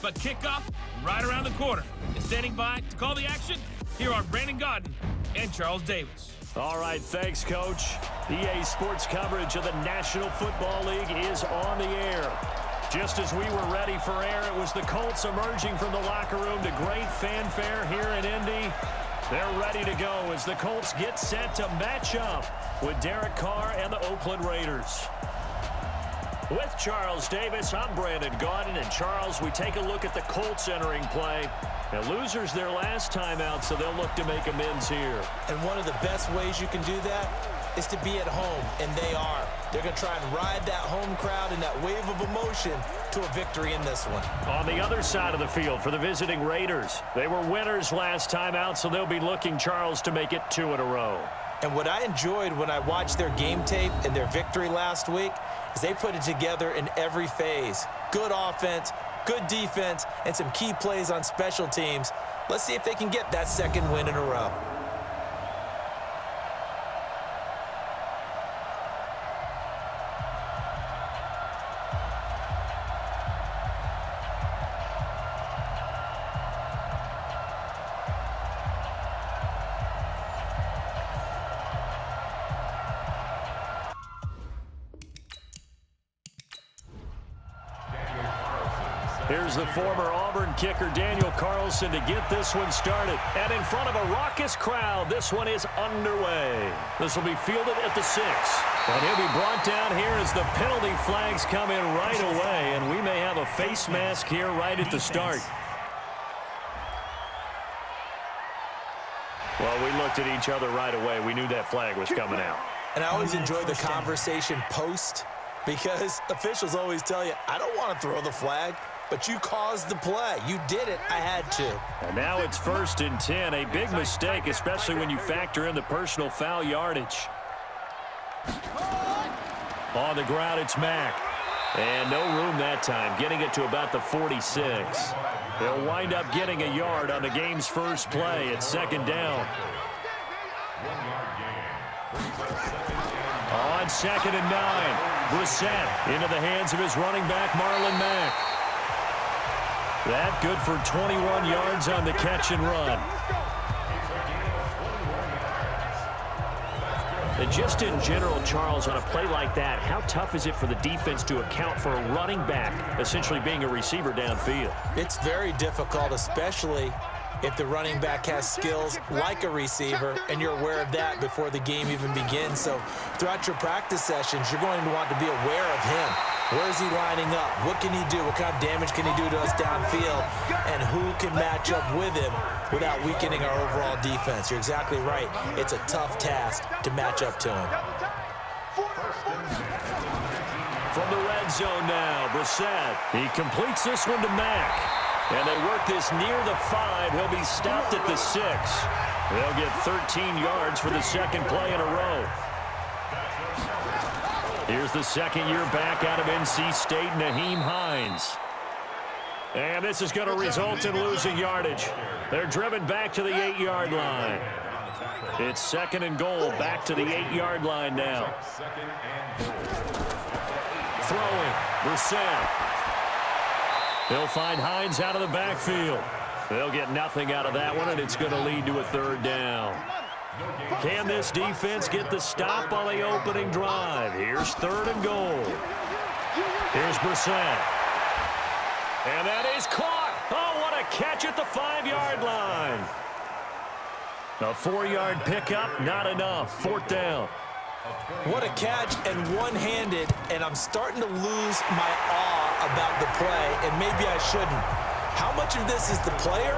But kickoff right around the corner. And standing by to call the action, here are Brandon Gaudin and Charles Davis. All right, thanks, Coach. EA Sports coverage of the National Football League is on the air. Just as we were ready for air, it was the Colts emerging from the locker room to great fanfare here in Indy. They're ready to go as the Colts get set to match up with Derek Carr and the Oakland Raiders. With Charles Davis, I'm Brandon Gaudin. And Charles, we take a look at the Colts entering play. And losers their last time out, so they'll look to make amends here. And one of the best ways you can do that is to be at home, and they are. They're going to try and ride that home crowd and that wave of emotion to a victory in this one. On the other side of the field for the visiting Raiders, they were winners last time out, so they'll be looking, Charles, to make it 2 in a row. And what I enjoyed when I watched their game tape and their victory last week is they put it together in every phase. Good offense, good defense, and some key plays on special teams. Let's see if they can get that second win in a row. Here's the former Auburn kicker, Daniel Carlson, to get this one started. And in front of a raucous crowd, this one is underway. This will be fielded at the 6. And he'll be brought down here as the penalty flags come in right away. And we may have a face mask here right at the start. Well, we looked at each other right away. We knew that flag was coming out. And I always enjoy the conversation post, because officials always tell you, I don't want to throw the flag. But you caused the play. You did it. I had to. And now it's 1st and 10. A big mistake, especially when you factor in the personal foul yardage. On the ground, it's Mack. And no room that time, getting it to about the 46. They'll wind up getting a yard on the game's first play at 2nd down. On 2nd and 9, Brissett into the hands of his running back, Marlon Mack. That good for 21 yards on the catch and run. And just in general, Charles, on a play like that, how tough is it for the defense to account for a running back essentially being a receiver downfield? It's very difficult, especially if the running back has skills like a receiver, and you're aware of that before the game even begins. So throughout your practice sessions, you're going to want to be aware of him. Where is he lining up? What can he do? What kind of damage can he do to us downfield? And who can match up with him without weakening our overall defense? You're exactly right. It's a tough task to match up to him. From the red zone now, Brissett. He completes this one to Mack. And they work this near the 5. He'll be stopped at the 6. They'll get 13 yards for the second play in a row. Here's the second year back out of NC State, Naheem Hines. And this is going to result in losing yardage. They're driven back to the 8-yard line. It's 2nd and goal, back to the 8-yard line now. Throwing, Brissett. They'll find Hines out of the backfield. They'll get nothing out of that one, and it's going to lead to a 3rd down. Can this defense get the stop on the opening drive? Here's 3rd and goal. Here's Brissett. And that is caught. Oh, what a catch at the 5-yard line. A 4-yard pickup, not enough. 4th down. What a catch, and one-handed, and I'm starting to lose my awe about the play, and maybe I shouldn't. How much of this is the player?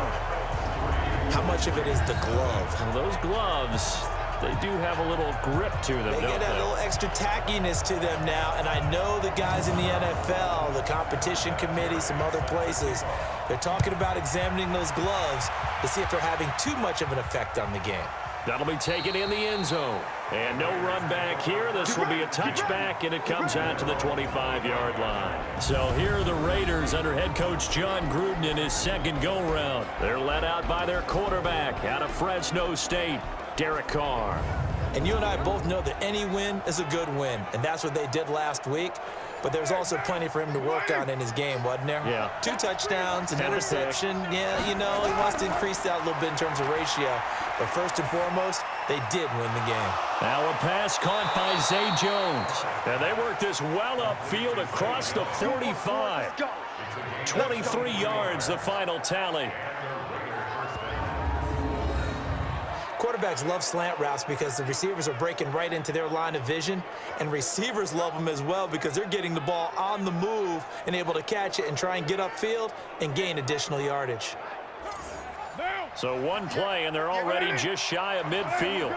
How much of it is the glove? Well, those gloves, they do have a little grip to them, They get a little extra tackiness to them now, and I know the guys in the NFL, the competition committee, some other places, they're talking about examining those gloves to see if they're having too much of an effect on the game. That'll be taken in the end zone. And no run back here. This will be a touchback, and it comes out to the 25-yard line. So here are the Raiders under head coach John Gruden in his second go-round. They're led out by their quarterback out of Fresno State, Derek Carr. And you and I both know that any win is a good win, and that's what they did last week. but there's also plenty for him to work on in his game, wasn't there? Yeah. 2 touchdowns, an interception. Yeah, you know, he wants to increase that a little bit in terms of ratio. But first and foremost, they did win the game. Now a pass caught by Zay Jones. And they worked this well upfield across the 45. 23 yards, the final tally. Quarterbacks love slant routes because the receivers are breaking right into their line of vision, and receivers love them as well because they're getting the ball on the move and able to catch it and try and get upfield and gain additional yardage. So one play, and they're already just shy of midfield.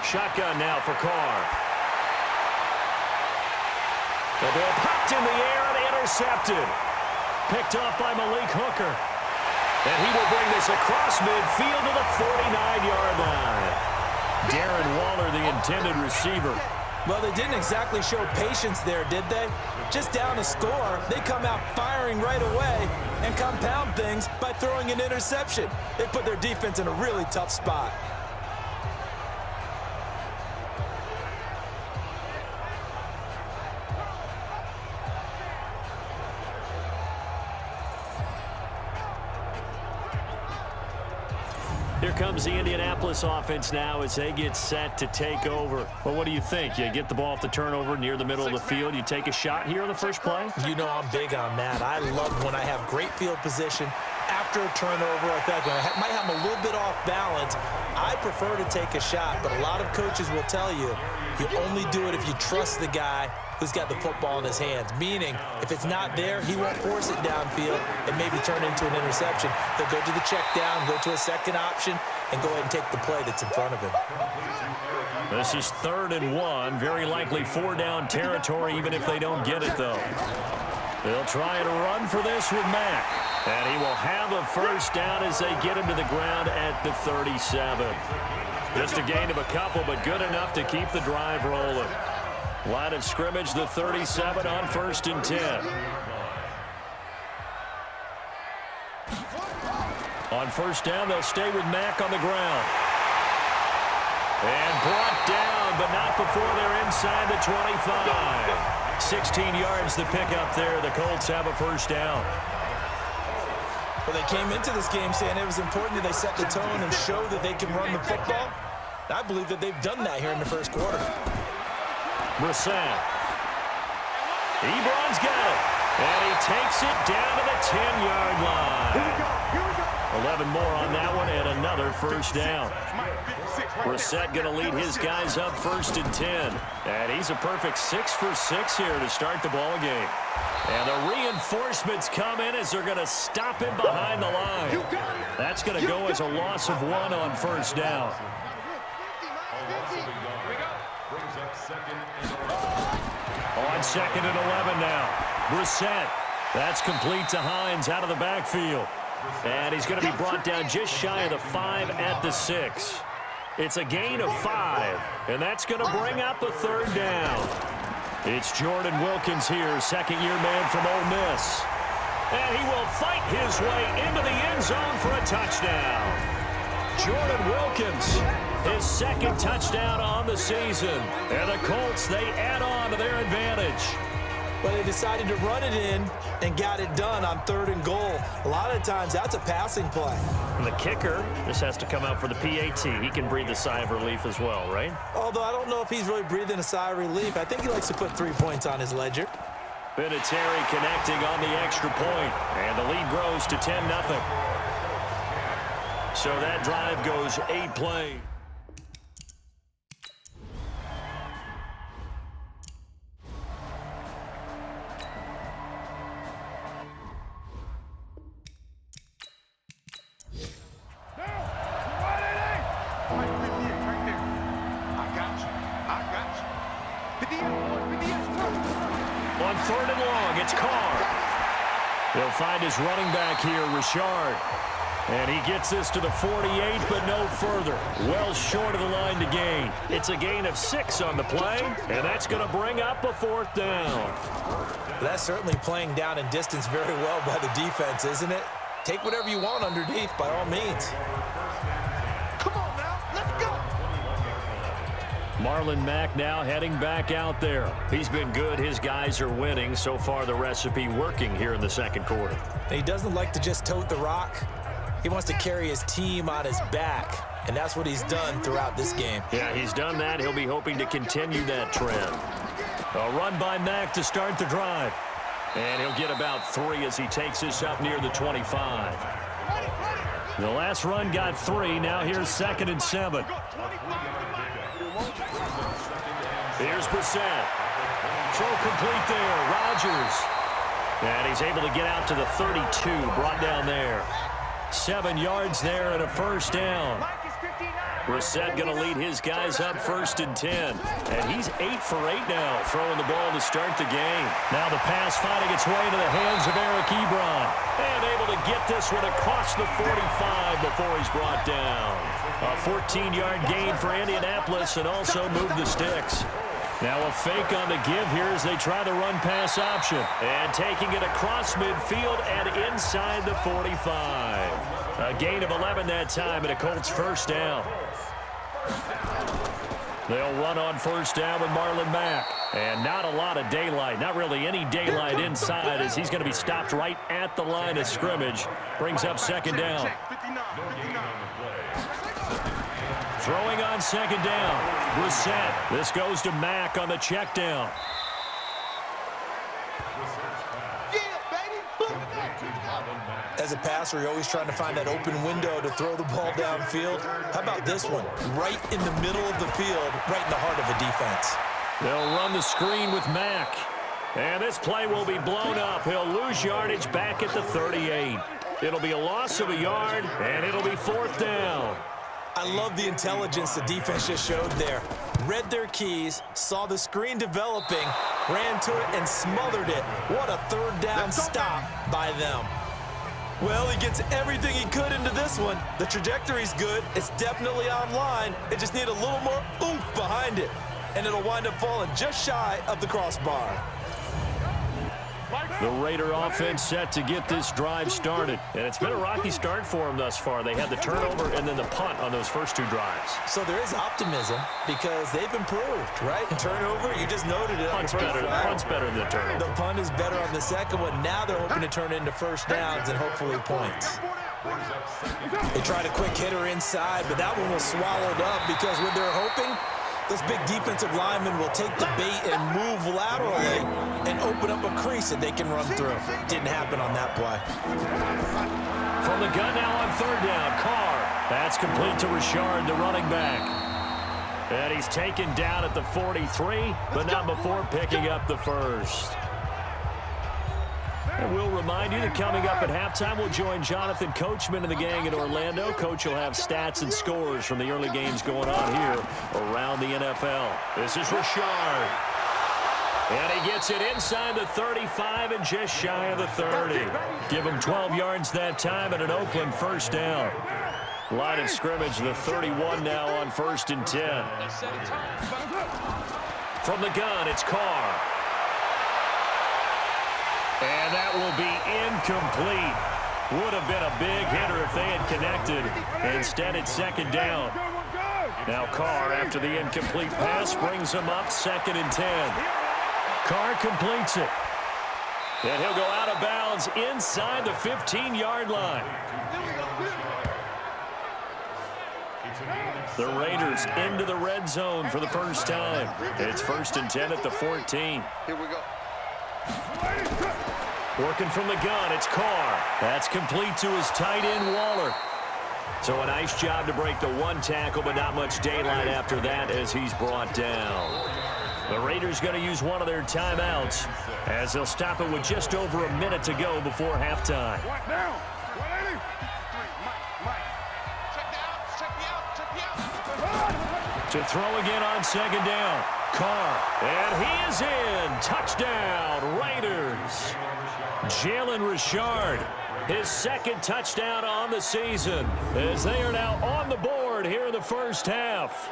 Shotgun now for Carr. The ball popped in the air and intercepted. Picked off by Malik Hooker. And he will bring this across midfield to the 49-yard line. Darren Waller, the intended receiver. Well, they didn't exactly show patience there, did they? Just down a score, they come out firing right away and compound things by throwing an interception. They put their defense in a really tough spot. Here comes the Indianapolis offense now as they get set to take over. Well, what do you think? You get the ball off the turnover near the middle of the field. You take a shot here on the first play? You know I'm big on that. I love when I have great field position after a turnover like that. I might have them a little bit off balance. I prefer to take a shot, but a lot of coaches will tell you, you only do it if you trust the guy who's got the football in his hands. Meaning, if it's not there, he won't force it downfield and maybe turn it into an interception. He'll go to the check down, go to a second option, and go ahead and take the play that's in front of him. This is 3rd and 1. Very likely 4-down territory, even if they don't get it, though. They'll try and run for this with Mack. And he will have a first down as they get him to the ground at the 37. Just a gain of a couple, but good enough to keep the drive rolling. Line of scrimmage, the 37 on 1st and 10. On first down, they'll stay with Mack on the ground. And brought down, but not before they're inside the 25. 16 yards the pickup there. The Colts have a first down. Well, they came into this game saying it was important that they set the tone and show that they can run the football. I believe that they've done that here in the first quarter. Brissett. Ebron's got it. And he takes it down to the 10-yard line. 11 more on that one and another first down. Brissett going to lead his guys up 1st and 10. And he's a perfect 6 for 6 here to start the ball game. And the reinforcements come in as they're going to stop him behind the line. That's going to go as a loss of 1 on first down. On 2nd and 11 now. Brissett. That's complete to Hines out of the backfield. And he's going to be brought down just shy of the 5 at the 6. It's a gain of 5. And that's going to bring up a 3rd down. It's Jordan Wilkins here, second-year man from Ole Miss. And he will fight his way into the end zone for a touchdown. Jordan Wilkins, his 2nd touchdown on the season. And the Colts, they add on to their advantage. But they decided to run it in and got it done on 3rd and goal. A lot of times, that's a passing play. And the kicker just has to come out for the PAT. He can breathe a sigh of relief as well, right? Although I don't know if he's really breathing a sigh of relief. I think he likes to put 3 points on his ledger. Vinatieri connecting on the extra point. And the lead grows to 10-0. So that drive goes 8 plays. On 3rd and long, it's Carr. They'll find his running back here, Richard. And he gets this to the 48, but no further. Well short of the line to gain. It's a gain of 6 on the play, and that's going to bring up a 4th down. That's certainly playing down in distance very well by the defense, isn't it? Take whatever you want underneath, by all means. Come on now, let's go. Marlon Mack now heading back out there. He's been good. His guys are winning. So far, the recipe working here in the second quarter. He doesn't like to just tote the rock. He wants to carry his team on his back, and that's what he's done throughout this game. Yeah, he's done that. He'll be hoping to continue that trend. A run by Mack to start the drive. And he'll get about 3 as he takes this up near the 25. The last run got 3. Now here's 2nd and 7. Here's Brissett. Throw complete there. Rodgers. And he's able to get out to the 32. Brought down there. 7 yards there and a first down. Brissett going to lead his guys up 1st and 10. And he's 8 for 8 now, throwing the ball to start the game. Now the pass finding its way into the hands of Eric Ebron. And able to get this one across the 45 before he's brought down. A 14-yard gain for Indianapolis and also move the sticks. Now a fake on the give here as they try the run-pass option. And taking it across midfield and inside the 45. A gain of 11 that time and a Colts first down. They'll run on first down with Marlon Mack. And not a lot of daylight, not really any daylight inside as he's going to be stopped right at the line of scrimmage. Brings up 2nd down. Throwing on 2nd down. Brissett. This goes to Mack on the check down. As a passer, you're always trying to find that open window to throw the ball downfield. How about this one? Right in the middle of the field, right in the heart of the defense. They'll run the screen with Mack. And this play will be blown up. He'll lose yardage back at the 38. It'll be a loss of a yard, and it'll be 4th down. I love the intelligence the defense just showed there. Read their keys, saw the screen developing, ran to it, and smothered it. What a 3rd down stop by them. Well, he gets everything he could into this one. The trajectory's good. It's definitely online. It just needs a little more oomph behind it. And it'll wind up falling just shy of the crossbar. The Raider offense set to get this drive started. And it's been a rocky start for them thus far. They had the turnover and then the punt on those first 2 drives. So there is optimism because they've improved, right? Turnover, you just noted it. Punt's better than the turnover. The punt is better on the second one. Now they're hoping to turn into first downs and hopefully points. They tried a quick hitter inside, but that one was swallowed up because when they're hoping, those big defensive linemen will take the bait and move laterally and open up a crease that they can run through. Didn't happen on that play. From the gun now on 3rd down, Carr. That's complete to Richard, the running back. And he's taken down at the 43, but not before picking up the first. And we'll remind you that coming up at halftime, we'll join Jonathan Coachman and the gang in Orlando. Coach will have stats and scores from the early games going on here around the NFL. This is Richard. And he gets it inside the 35 and just shy of the 30. Give him 12 yards that time and an Oakland first down. Line of scrimmage, the 31 now on 1st and 10. From the gun, it's Carr. And that will be incomplete. Would have been a big hitter if they had connected. Instead, it's 2nd down. Now Carr, after the incomplete pass, brings him up 2nd and 10. Carr completes it. And he'll go out of bounds inside the 15-yard line. The Raiders into the red zone for the first time. It's 1st and 10 at the 14. Here we go. Working from the gun, it's Carr. That's complete to his tight end, Waller. So a nice job to break the 1 tackle, but not much daylight after that as he's brought down. The Raiders going to use one of their timeouts as they'll stop it with just over a minute to go before halftime. To throw again on 2nd down. Carr, and he is in. Touchdown, Raiders. Jalen Richard, his 2nd touchdown on the season as they are now on the board here in the first half.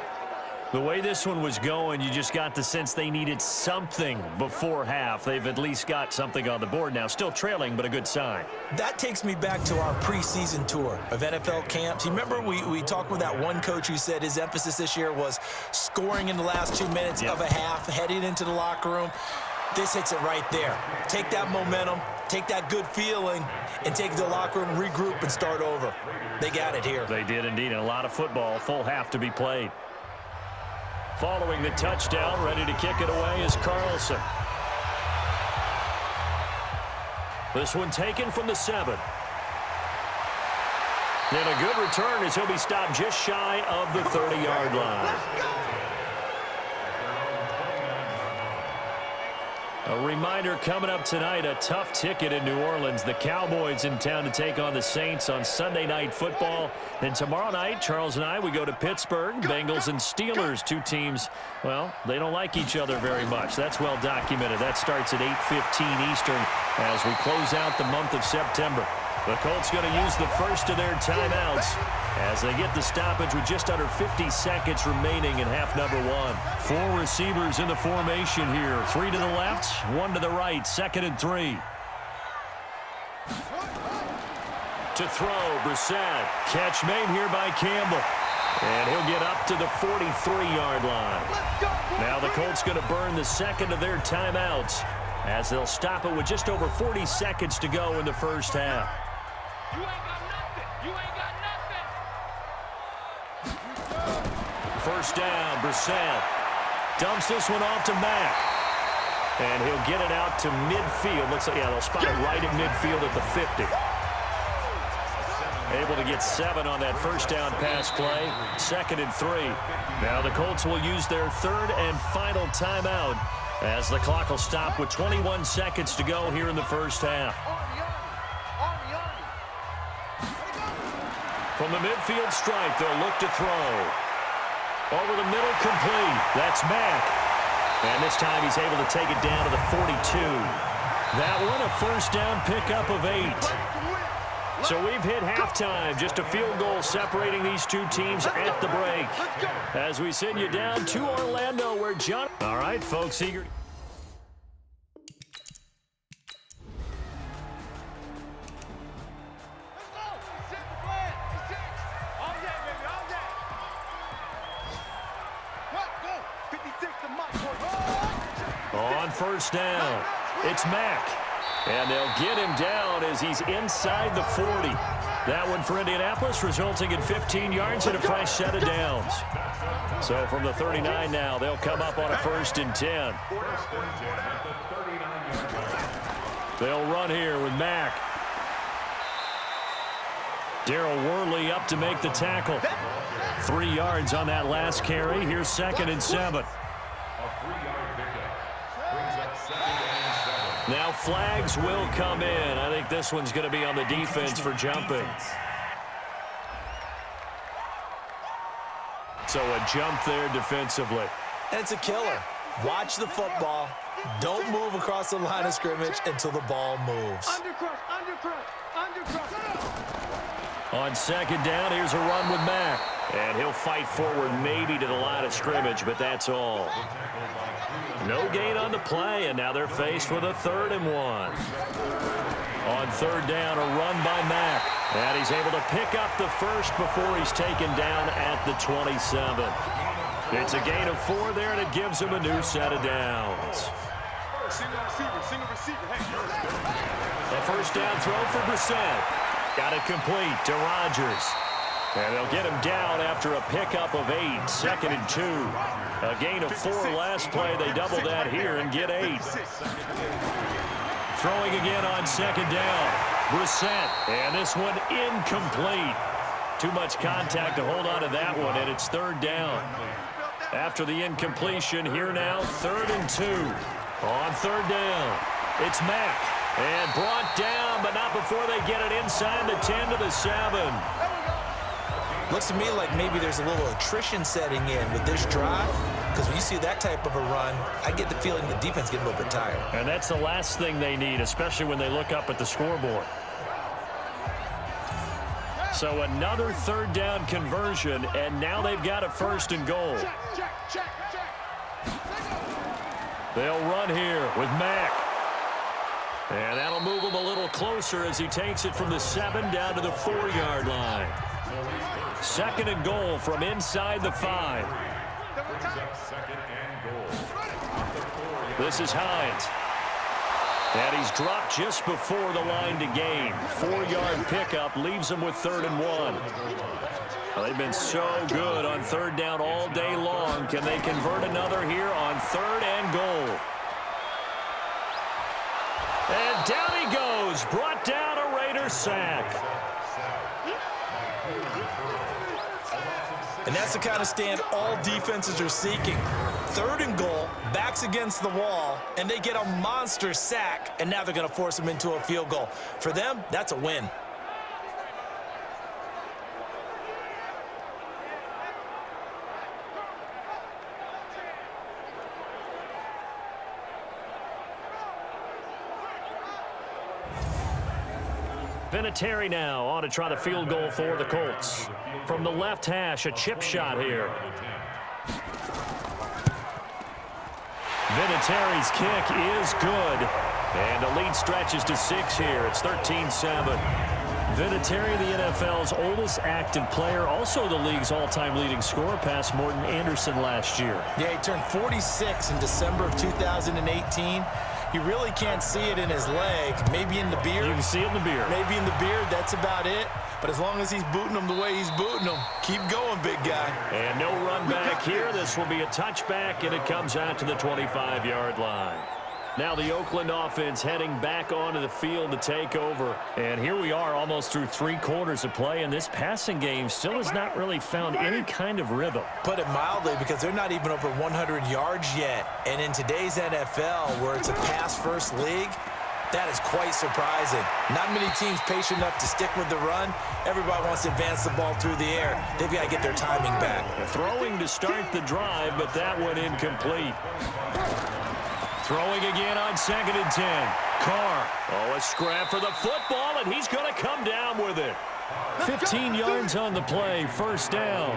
The way this one was going, you just got the sense they needed something before half. They've at least got something on the board now. Still trailing, but a good sign. That takes me back to our preseason tour of NFL camps. You remember we talked with that one coach who said his emphasis this year was scoring in the last 2 minutes of a half, heading into the locker room. This hits it right there. Take that momentum, take that good feeling, and take it to the locker room, regroup, and start over. They got it here. They did indeed, and a lot of football, full half to be played. Following the touchdown, ready to kick it away is Carlson. This one taken from the 7. And a good return as he'll be stopped just shy of the 30-yard line. A reminder coming up tonight, a tough ticket in New Orleans. The Cowboys in town to take on the Saints on Sunday Night Football. And tomorrow night, Charles and I, we go to Pittsburgh. Bengals and Steelers, two teams, well, they don't like each other very much. That's well documented. That starts at 8:15 Eastern as we close out the month of September. The Colts going to use the first of their timeouts as they get the stoppage with just under 50 seconds remaining in half number 1. 4 receivers in the formation here. 3 to the left, 1 to the right. 2nd and 3. To throw, Brissett. Catch made here by Campbell. And he'll get up to the 43-yard line. Now the Colts going to burn the second of their timeouts as they'll stop it with just over 40 seconds to go in the first half. You ain't got nothing. You ain't got nothing. First down, Brissett. Dumps this one off to Mack. And he'll get it out to midfield. Looks like, they'll spot it right at midfield at the 50. Able to get 7 on that first down pass play. 2nd and 3. Now the Colts will use their 3rd and final timeout as the clock will stop with 21 seconds to go here in the first half. From the midfield stripe, they'll look to throw. Over the middle, complete. That's Mack. And this time he's able to take it down to the 42. That one, a first down pickup of 8. So we've hit halftime. Just a field goal separating these two teams at the break. As we send you down to Orlando where John... All right, folks, eager... On first down, it's Mack. And they'll get him down as he's inside the 40. That one for Indianapolis, resulting in 15 yards and a fresh set of downs. So from the 39 now, they'll come up on a 1st and 10. They'll run here with Mack. Darrell Worley up to make the tackle. 3 yards on that last carry. Here's 2nd and 7. Now flags will come in. I think this one's going to be on the defense for jumping. So a jump there defensively. And it's a killer. Watch the football. Don't move across the line of scrimmage until the ball moves. On 2nd down, here's a run with Mack. And he'll fight forward maybe to the line of scrimmage, but that's all. No gain on the play, and now they're faced with a 3rd and 1. On 3rd down, a run by Mack. And he's able to pick up the first before he's taken down at the 27. It's a gain of 4 there, and it gives him a new set of downs. A first down throw for Brissett. Got it complete to Rodgers. And they'll get him down after a pickup of 8. 2nd and 2. A gain of 4 last play. They double that here and get 8. Throwing again on 2nd down. Brissett. And this one incomplete. Too much contact to hold on to that one, and it's 3rd down. After the incompletion, here now, 3rd and 2. On 3rd down, it's Mack. And brought down, but not before they get it inside the 10 to the 7. Looks to me like maybe there's a little attrition setting in with this drive, because when you see that type of a run, I get the feeling the defense getting a little bit tired. And that's the last thing they need, especially when they look up at the scoreboard. So another third down conversion, and now they've got a 1st and goal. They'll run here with Mack. And that'll move him a little closer as he takes it from the 7 down to the 4-yard line. 2nd and goal from inside the 5. This is Hines. And he's dropped just before the line to gain. 4-yard pickup leaves him with 3rd and 1. Well, they've been so good on 3rd down all day long. Can they convert another here on 3rd and goal? And down he goes. Brought down a Raider sack. And that's the kind of stand all defenses are seeking. 3rd and goal, backs against the wall, and they get a monster sack, and now they're going to force them into a field goal. For them, that's a win. Vinatieri now on to try the field goal for the Colts. From the left hash, a chip shot here. Vinatieri's kick is good. And the lead stretches to 6 here. It's 13-7. Vinatieri, the NFL's oldest active player, also the league's all-time leading scorer, past Morton Anderson last year. Yeah, he turned 46 in December of 2018. You really can't see it in his leg. Maybe in the beard. You can see it in the beard. Maybe in the beard. That's about it. But as long as he's booting them the way he's booting them, keep going, big guy. And no run back here. This will be a touchback, and it comes out to the 25-yard line. Now the Oakland offense heading back onto the field to take over. And here we are almost through 3 quarters of play, and this passing game still has not really found any kind of rhythm. Put it mildly, because they're not even over 100 yards yet. And in today's NFL, where it's a pass-first league, that is quite surprising. Not many teams patient enough to stick with the run. Everybody wants to advance the ball through the air. They've got to get their timing back. Throwing to start the drive, but that one incomplete. Throwing again on 2nd and 10. Carr. Oh, a scrap for the football, and he's going to come down with it. 15 yards on the play, 1st down.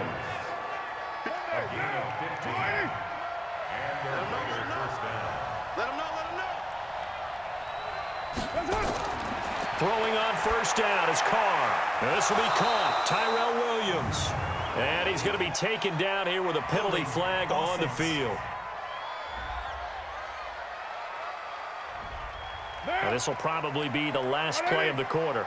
Throwing on 1st down is Carr. This will be caught. Tyrell Williams. And he's going to be taken down here with a penalty flag on the field. Now, this will probably be the last play of the quarter.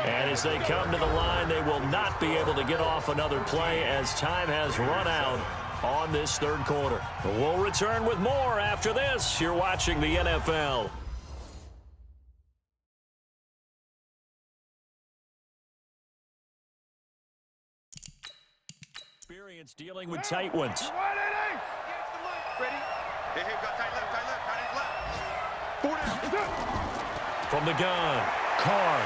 And as they come to the line, they will not be able to get off another play as time has run out on this 3rd quarter. We'll return with more after this. You're watching the NFL. Experience dealing with tight ones. Ready? Hey, got tight left. From the gun, Carr.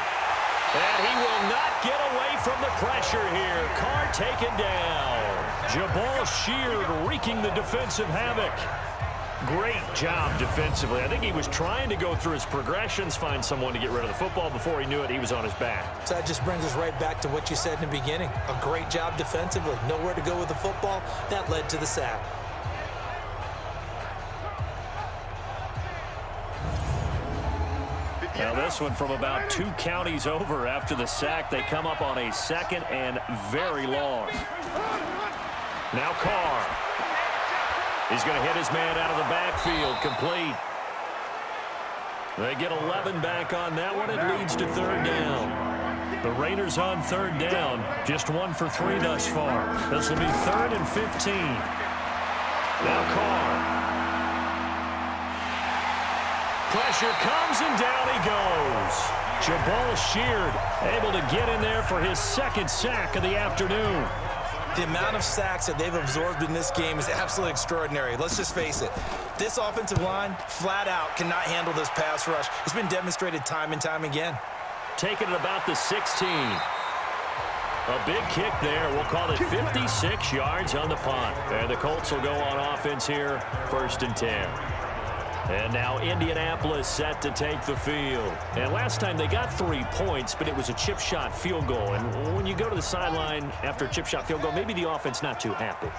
And he will not get away from the pressure here. Carr taken down. Jabal Sheard wreaking the defensive havoc. Great job defensively. I think he was trying to go through his progressions, find someone to get rid of the football. Before he knew it, he was on his back. So that just brings us right back to what you said in the beginning. A great job defensively. Nowhere to go with the football. That led to the sack. Now this one from about 2 counties over after the sack. They come up on a 2nd and very long. Now Carr. He's going to hit his man out of the backfield. Complete. They get 11 back on that one. It leads to 3rd down. The Raiders on 3rd down. Just 1 for 3 thus far. This will be 3rd and 15. Now Carr. Pressure comes, and down he goes. Jabal Sheard able to get in there for his 2nd sack of the afternoon. The amount of sacks that they've absorbed in this game is absolutely extraordinary. Let's just face it. This offensive line, flat out, cannot handle this pass rush. It's been demonstrated time and time again. Taking it about the 16. A big kick there. We'll call it 56 yards on the punt. And the Colts will go on offense here, 1st and 10. And now Indianapolis set to take the field. And last time they got 3 points, but it was a chip shot field goal. And when you go to the sideline after a chip shot field goal, maybe the offense not too happy.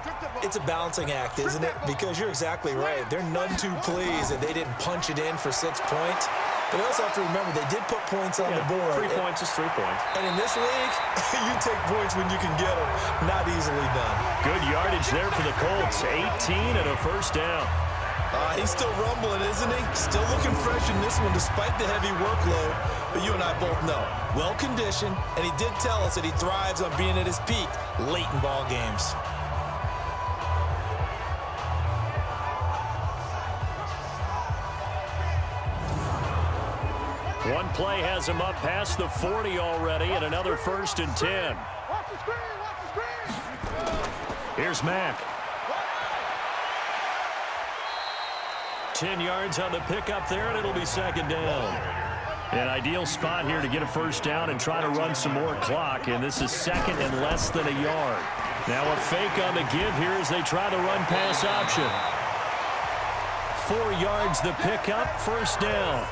It's a balancing act, isn't it? Because you're exactly right. They're none too pleased that they didn't punch it in for 6 points. But you also have to remember they did put points on the board. 3 points is 3 points. And in this league, you take points when you can get them. Not easily done. Good yardage there for the Colts. 18 and a first down. He's still rumbling, isn't he? Still looking fresh in this one despite the heavy workload. But you and I both know, well-conditioned, and he did tell us that he thrives on being at his peak late in ball games. One play has him up past the 40 already, and another 1st and 10. Here's Mack. 10 yards on the pickup there, and it'll be 2nd down. An ideal spot here to get a first down and try to run some more clock, and this is 2nd and less than a yard. Now a fake on the give here as they try the run-pass option. 4 yards the pickup, 1st down.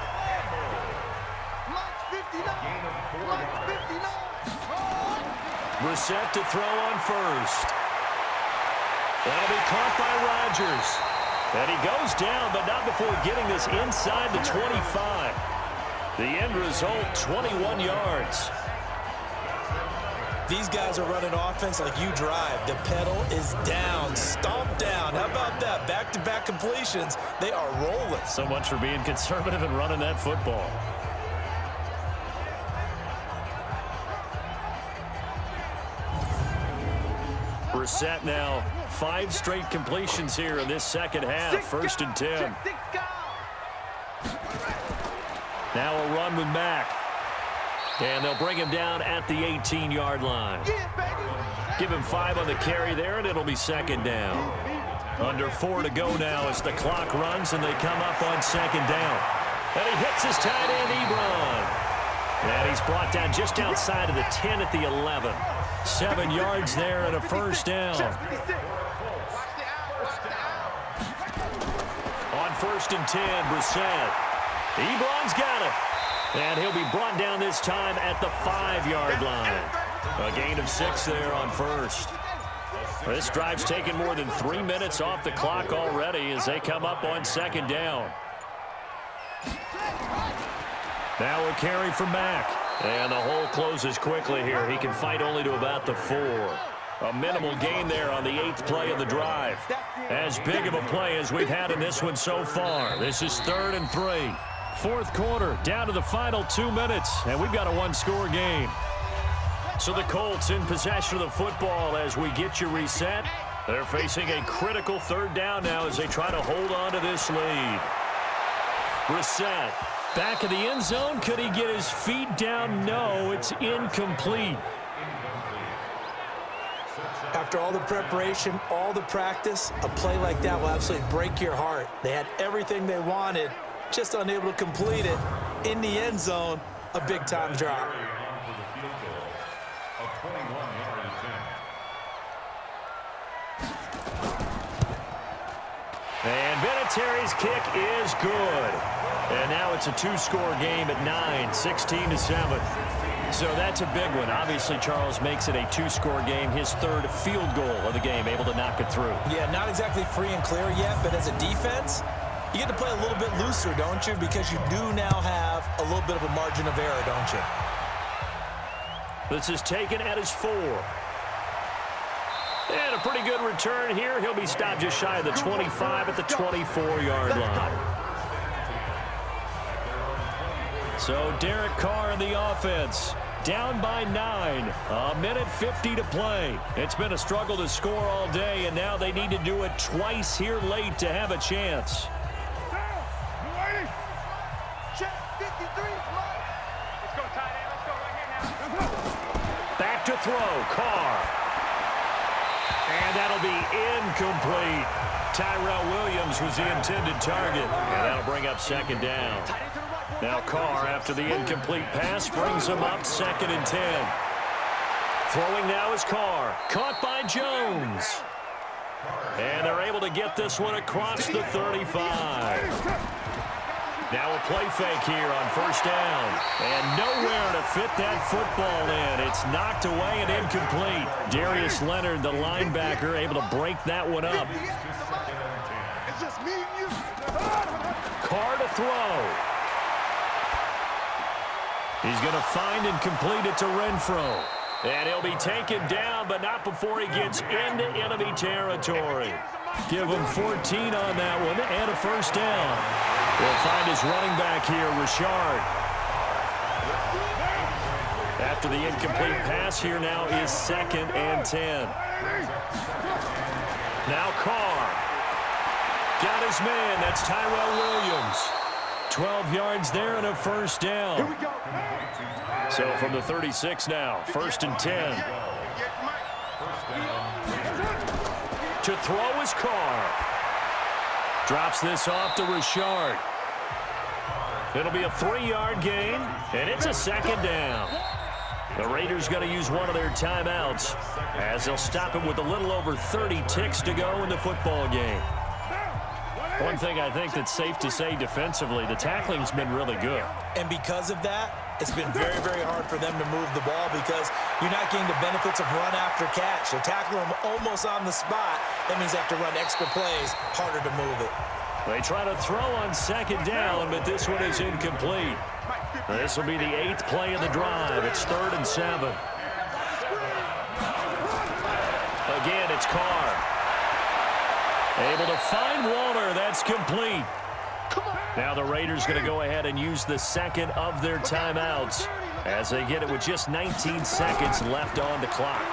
Brissett to throw on 1st. That'll be caught by Rodgers. And he goes down, but not before getting this inside the 25. The end result, 21 yards. These guys are running offense like you drive. The pedal is down, stomp down. How about that? Back-to-back completions. They are rolling. So much for being conservative and running that football. Brissett now 5 straight completions here in this second half. 1st and 10. Now a run with Mack. And they'll bring him down at the 18-yard line. Give him 5 on the carry there, and it'll be 2nd down. Under 4 to go now as the clock runs, and they come up on 2nd down. And he hits his tight end, Ebron. And he's brought down just outside of the 10 at the 11. 7 yards there and a 1st down. On 1st and 10, Brissett. Ebron's got it. And he'll be brought down this time at the 5-yard line. A gain of 6 there on 1st. This drive's taken more than 3 minutes off the clock already as they come up on 2nd down. Now a carry for Mack. And the hole closes quickly here. He can fight only to about the 4. A minimal gain there on the 8th play of the drive. As big of a play as we've had in this one so far. This is 3rd and 3. 4th quarter, down to the final 2 minutes, and we've got a 1-score game. So the Colts in possession of the football as we get you reset. They're facing a critical 3rd down now as they try to hold on to this lead. Brissett. Back of the end zone. Could he get his feet down? No, it's incomplete. After all the preparation, all the practice, a play like that will absolutely break your heart. They had everything they wanted, just unable to complete it. In the end zone, a big-time drop. And Vinatieri's kick is good. And now it's a 2-score game at 9, 16-7. So that's a big one. Obviously, Charles makes it a 2-score game, his 3rd field goal of the game, able to knock it through. Yeah, not exactly free and clear yet, but as a defense, you get to play a little bit looser, don't you? Because you do now have a little bit of a margin of error, don't you? This is taken at his 4. And a pretty good return here. He'll be stopped just shy of the 25 at the 24-yard line. So Derek Carr in the offense, down by 9, a minute 50 to play. It's been a struggle to score all day, and now they need to do it twice here late to have a chance. Back to throw, Carr. And that'll be incomplete. Tyrell Williams was the intended target, and that'll bring up 2nd down. Now Carr, after the incomplete pass, brings him up 2nd and 10. Throwing now is Carr. Caught by Jones. And they're able to get this one across the 35. Now a play fake here on first down. And nowhere to fit that football in. It's knocked away and incomplete. Darius Leonard, the linebacker, able to break that one up. It's just me and you. Carr to throw. He's going to find and complete it to Renfro. And he'll be taken down, but not before he gets into enemy territory. Give him 14 on that one and a first down. We'll find his running back here, Richard. After the incomplete pass, here now is 2nd and 10. Now Carr. Got his man. That's Tyrell Williams. 12 yards there and a first down. So from the 36 now, 1st and 10. To throw is Carr. Drops this off to Richard. It'll be a 3-yard gain, and it's a 2nd down. The Raiders going to use one of their timeouts as they'll stop it with a little over 30 ticks to go in the football game. One thing I think that's safe to say defensively, the tackling's been really good. And because of that, it's been very, very hard for them to move the ball because you're not getting the benefits of run after catch. They're tackling them almost on the spot. That means they have to run extra plays, harder to move it. They try to throw on 2nd down, but this one is incomplete. This will be the 8th play of the drive. It's 3rd and 7. Again, it's Carr. Able to find Waller. That's complete. Now the Raiders going to go ahead and use the 2nd of their timeouts as they get it with just 19 seconds left on the clock.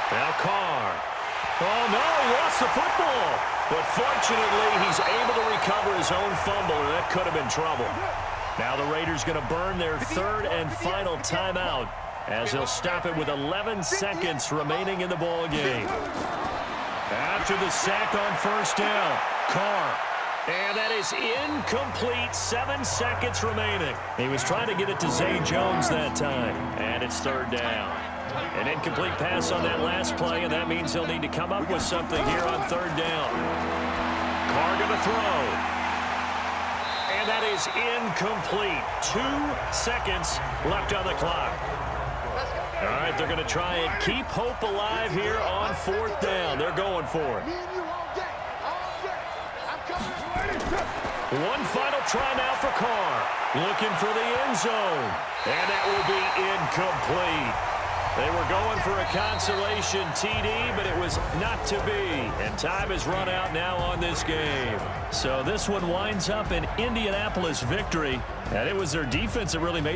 Now Carr. Oh, no, he lost the football. But fortunately, he's able to recover his own fumble, and that could have been trouble. Now the Raiders going to burn their 3rd and final timeout as they'll stop it with 11 seconds remaining in the ball game. After the sack on first down, Carr. And that is incomplete. 7 seconds remaining. He was trying to get it to Zay Jones that time. And it's 3rd down. An incomplete pass on that last play, and that means he'll need to come up with something here on 3rd down. Carr going to throw. And that is incomplete. 2 seconds left on the clock. All right, they're going to try and keep hope alive here on 4th down. They're going for it. One final try now for Carr. Looking for the end zone. And that will be incomplete. They were going for a consolation TD, but it was not to be. And time has run out now on this game. So this one winds up an Indianapolis victory. And it was their defense that really made